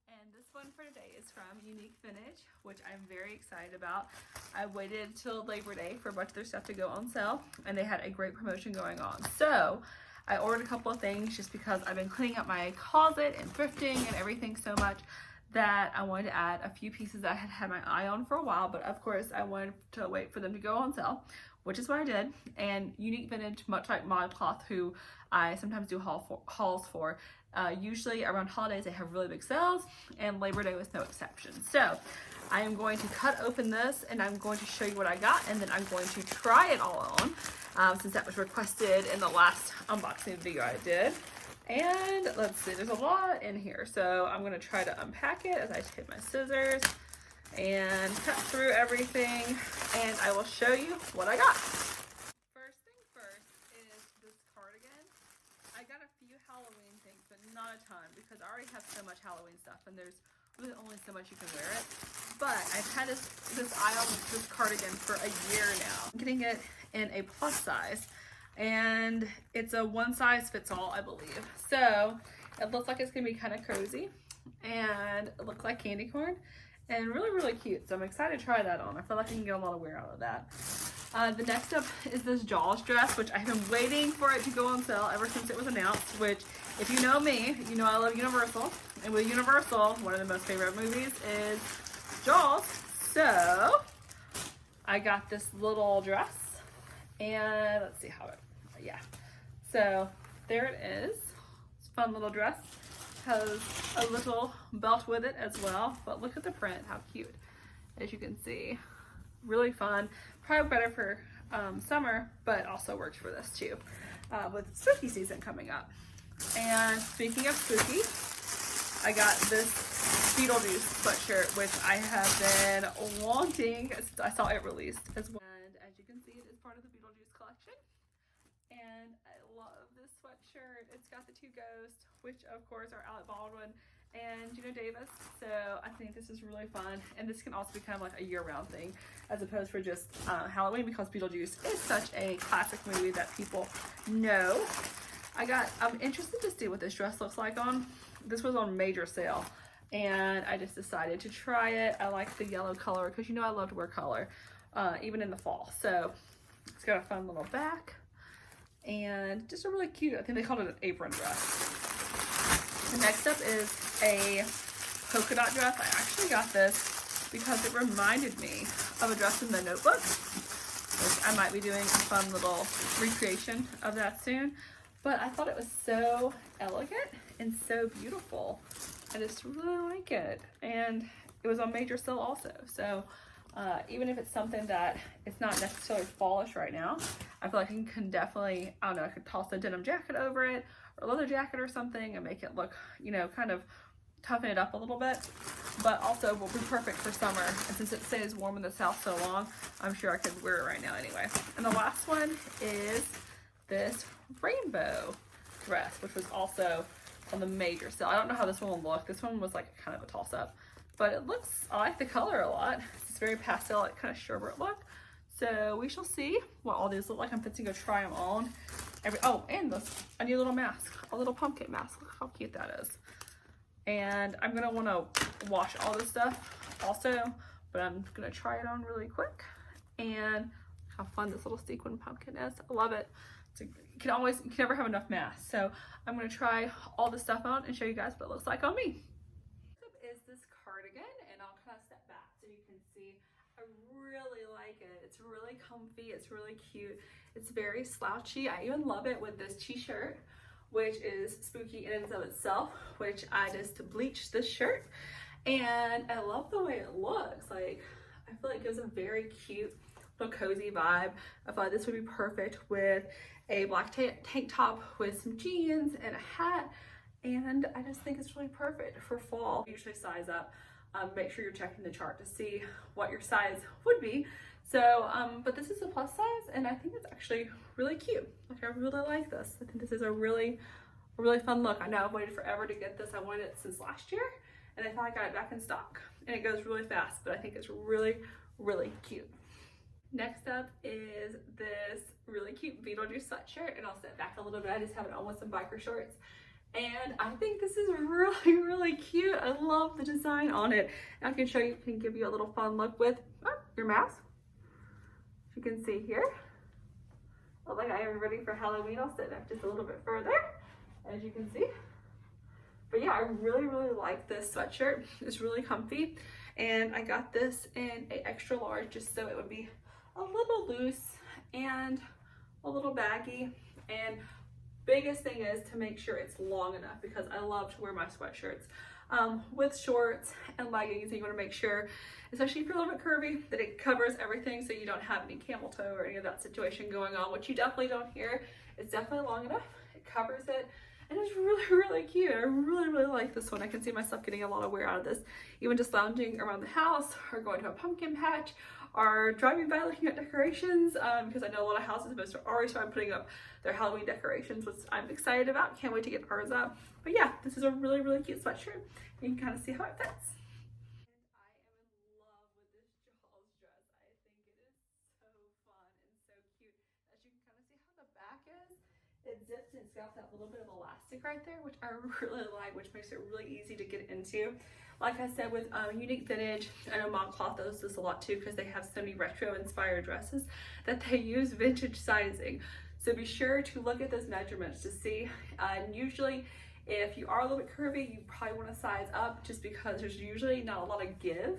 And this one for today is from Unique Vintage, which I'm very excited about. I waited till Labor Day for a bunch of their stuff to go on sale, and they had a great promotion going on. So I ordered a couple of things just because I've been cleaning up my closet and thrifting and everything so much that I wanted to add a few pieces that I had had my eye on for a while, but of course I wanted to wait for them to go on sale, which is what I did. And Unique Vintage, much like ModCloth, who I sometimes do hauls for, usually around holidays they have really big sales, and Labor Day was no exception. So I am going to cut open this and I'm going to show you what I got, and then I'm going to try it all on since that was requested in the last unboxing video I did. And let's see, there's a lot in here, so I'm going to try to unpack it as I take my scissors and cut through everything, and I will show you what I got. First thing first is this cardigan. I got a few Halloween things, but not a ton because I already have so much Halloween stuff and there's really only so much you can wear it. But I've had this eye on this cardigan for a year now. I'm getting it in a plus size, and it's a one size fits all, I believe. So it looks like it's gonna be kind of cozy, and it looks like candy corn and really, really cute. So I'm excited to try that on. I feel like I can get a lot of wear out of that. The next up is this Jaws dress, which I've been waiting for it to go on sale ever since it was announced, which if you know me, you know I love Universal. And with Universal, one of the most favorite movies is Jaws. So I got this little dress, and let's see how it, yeah. So there it is. It's a fun little dress. Has a little belt with it as well, but look at the print, how cute. As you can see, really fun. Probably better for summer, but also works for this too, with spooky season coming up. And speaking of spooky, I got this Beetlejuice sweatshirt, which I have been wanting. I saw it released as well. And as you can see, it is part of the Beetlejuice collection. And I love this sweatshirt. It's got the two ghosts, which of course are Alec Baldwin and Gina Davis. So I think this is really fun. And this can also be kind of like a year-round thing as opposed for just Halloween, because Beetlejuice is such a classic movie that people know. I'm interested to see what this dress looks like on. This was on major sale, and I just decided to try it. I like the yellow color because you know I love to wear color, even in the fall. So it's got a fun little back and just a really cute, I think they called it an apron dress. The next up is a polka dot dress. I actually got this because it reminded me of a dress in The Notebook, which I might be doing a fun little recreation of that soon. But I thought it was so elegant and so beautiful. I just really like it. And it was on major sale also. So even if it's something that it's not necessarily fallish right now, I feel like I can definitely, I don't know, I could toss a denim jacket over it or a leather jacket or something and make it look, you know, kind of toughen it up a little bit. But also will be perfect for summer. And since it stays warm in the south so long, I'm sure I could wear it right now anyway. And the last one is this rainbow dress, which was also on the major sale. I don't know how this one will look. This one was like kind of a toss-up, but it looks, I like the color a lot. It's very pastel, like kind of sherbet look. So we shall see what all these look like. I'm fixing to go try them on. Oh, and this, a new little mask, a little pumpkin mask. Look how cute that is. And I'm gonna want to wash all this stuff also, but I'm gonna try it on really quick. And how fun this little sequin pumpkin is. I love it. You can never have enough masks. So I'm gonna try all this stuff on and show you guys what it looks like on me. Is this cardigan, and I'll kind of step back so you can see. I really like it. It's really comfy. It's really cute. It's very slouchy. I even love it with this t-shirt, which is spooky in and of itself, which I just bleached this shirt. And I love the way it looks. Like, I feel like it gives a very cute little cozy vibe. I thought this would be perfect with a black tank top with some jeans and a hat, and I just think it's really perfect for fall. Usually size up. Make sure you're checking the chart to see what your size would be. So, but this is a plus size, and I think it's actually really cute. Like, I really like this. I think this is a really fun look. I know I've waited forever to get this. I wanted it since last year, and I thought I got it back in stock. And it goes really fast, but I think it's really, really cute. Next up is this really cute Beetlejuice sweatshirt, and I'll sit back a little bit. I just have it on with some biker shorts, And I think this is really, really cute. I love the design on it. And I can show you, can give you a little fun look with your mask. You can see here. Look like I am ready for Halloween. I'll sit back just a little bit further, as you can see. But yeah, I really, really like this sweatshirt. It's really comfy. And I got this in an extra large just so it would be a little loose and a little baggy. And biggest thing is to make sure it's long enough, because I love to wear my sweatshirts with shorts and leggings. And you want to make sure, especially if you're a little bit curvy, that it covers everything so you don't have any camel toe or any of that situation going on, which you definitely don't here. It's definitely long enough. It covers it. And it's really, really cute. I really, really like this one. I can see myself getting a lot of wear out of this. Even just lounging around the house, or going to a pumpkin patch, or driving by looking at decorations, because I know a lot of houses have already started putting up their Halloween decorations, which I'm excited about. Can't wait to get ours up. But yeah, this is a really, really cute sweatshirt. You can kind of see how it fits. And I am in love with this Jaws dress. I think it is so fun and so cute. As you can kind of see how the back is, it zips and it's got that little bit of elastic right there, which I really like, which makes it really easy to get into. Like I said, with Unique Vintage, I know ModCloth does this a lot too, because they have so many retro inspired dresses that they use vintage sizing. So be sure to look at those measurements to see. And usually if you are a little bit curvy, you probably want to size up, just because there's usually not a lot of give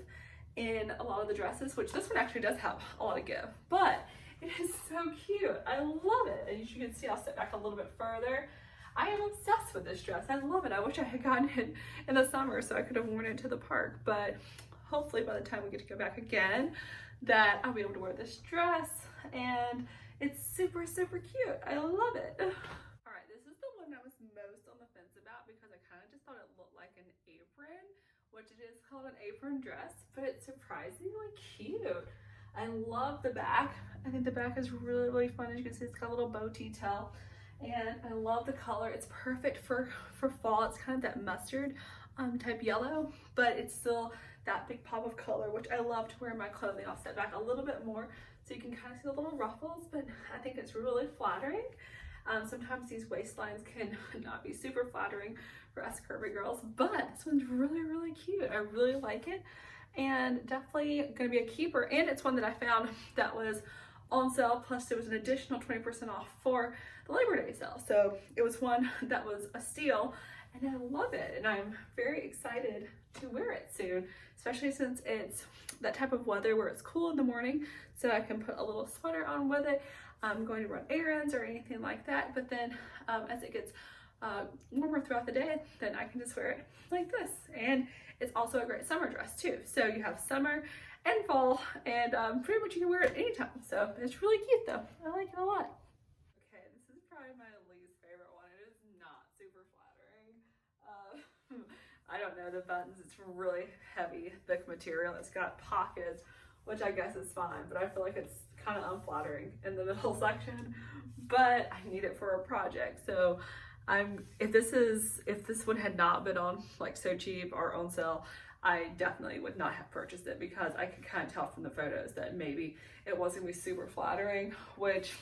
in a lot of the dresses, which this one actually does have a lot of give, but it is so cute. I love it. And as you can see, I'll step back a little bit further. I am obsessed with this dress. I love it. I wish I had gotten it in the summer so I could have worn it to the park, but hopefully by the time we get to go back again, that I'll be able to wear this dress. And it's super, super cute. I love it. All right, this is the one I was most on the fence about, because I kind of just thought it looked like an apron, which it is called an apron dress, but it's surprisingly cute. I love the back. I think the back is really, really fun. As you can see, it's got a little bow detail. And I love the color. It's perfect for fall. It's kind of that mustard type yellow, but it's still that big pop of color, which I love to wear in my clothing. I'll step back a little bit more so you can kind of see the little ruffles, but I think it's really flattering. Sometimes these waistlines can not be super flattering for us curvy girls, but this one's really, really cute. I really like it, and definitely gonna be a keeper. And it's one that I found that was on sale, plus there was an additional 20% off for the Labor Day sale. So it was one that was a steal, and I love it. And I'm very excited to wear it soon, especially since it's that type of weather where it's cool in the morning, so I can put a little sweater on with it. I'm going to run errands or anything like that, but then as it gets warmer throughout the day, then I can just wear it like this. And it's also a great summer dress too. So you have summer and fall, and pretty much you can wear it anytime. So it's really cute though. I like it a lot. Okay, this is probably my least favorite one. It is not super flattering. I don't know, the buttons, it's really heavy, thick material. It's got pockets, which I guess is fine, but I feel like it's kind of unflattering in the middle section, but I need it for a project. So if this one had not been on like So Cheap or on sale, I definitely would not have purchased it, because I could kind of tell from the photos that maybe it wasn't gonna be super flattering, which,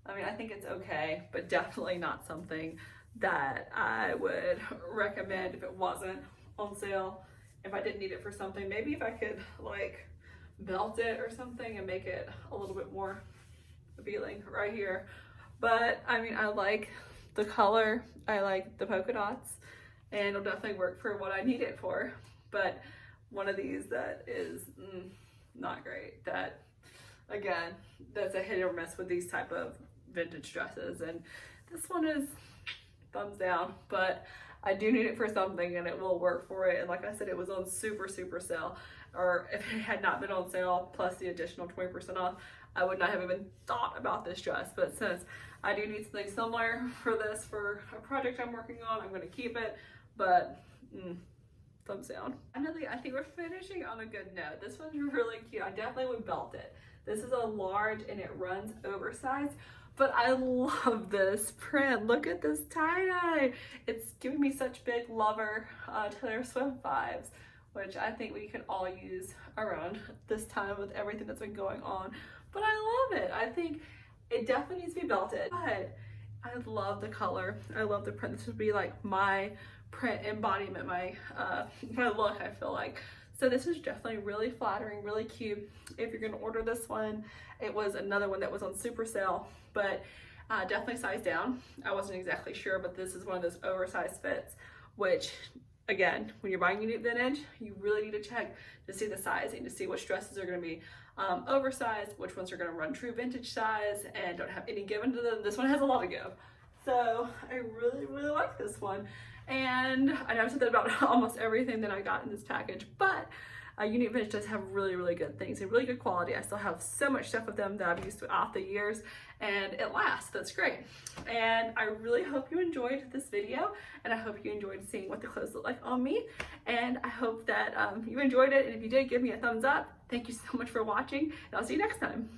I mean, I think it's okay, but definitely not something that I would recommend if it wasn't on sale. If I didn't need it for something, maybe if I could like belt it or something and make it a little bit more appealing right here. But I mean, I like the color, I like the polka dots, and it'll definitely work for what I need it for. But one of these that is not great, that again, that's a hit or miss with these type of vintage dresses. And this one is thumbs down, but I do need it for something and it will work for it. And like I said, it was on super, super sale. Or if it had not been on sale, plus the additional 20% off, I would not have even thought about this dress. But since I do need something similar for this, for a project I'm working on, I'm gonna keep it, but thumbs down. Finally, I think we're finishing on a good note. This one's really cute. I definitely would belt it. This is a large and it runs oversized, but I love this print. Look at this tie-dye. It's giving me such big lover Taylor Swift vibes, which I think we could all use around this time with everything that's been going on. But I love it. I think it definitely needs to be belted, but I love the color. I love the print. This would be like my print embodiment, my look, I feel like. So this is definitely really flattering, really cute. If you're gonna order this one, it was another one that was on super sale, but definitely size down. I wasn't exactly sure, but this is one of those oversized fits, which again, when you're buying Unique Vintage, you really need to check to see the sizing, to see which dresses are gonna be oversized, which ones are gonna run true vintage size and don't have any given to them. This one has a lot of give. So I really, really like this one. And I know I said that about almost everything that I got in this package, but Unique Vintage does have really, really good things and really good quality. I still have so much stuff with them that I've used throughout the years, and it lasts. That's great. And I really hope you enjoyed this video, and I hope you enjoyed seeing what the clothes look like on me. And I hope that you enjoyed it, and if you did, give me a thumbs up. Thank you so much for watching, and I'll see you next time.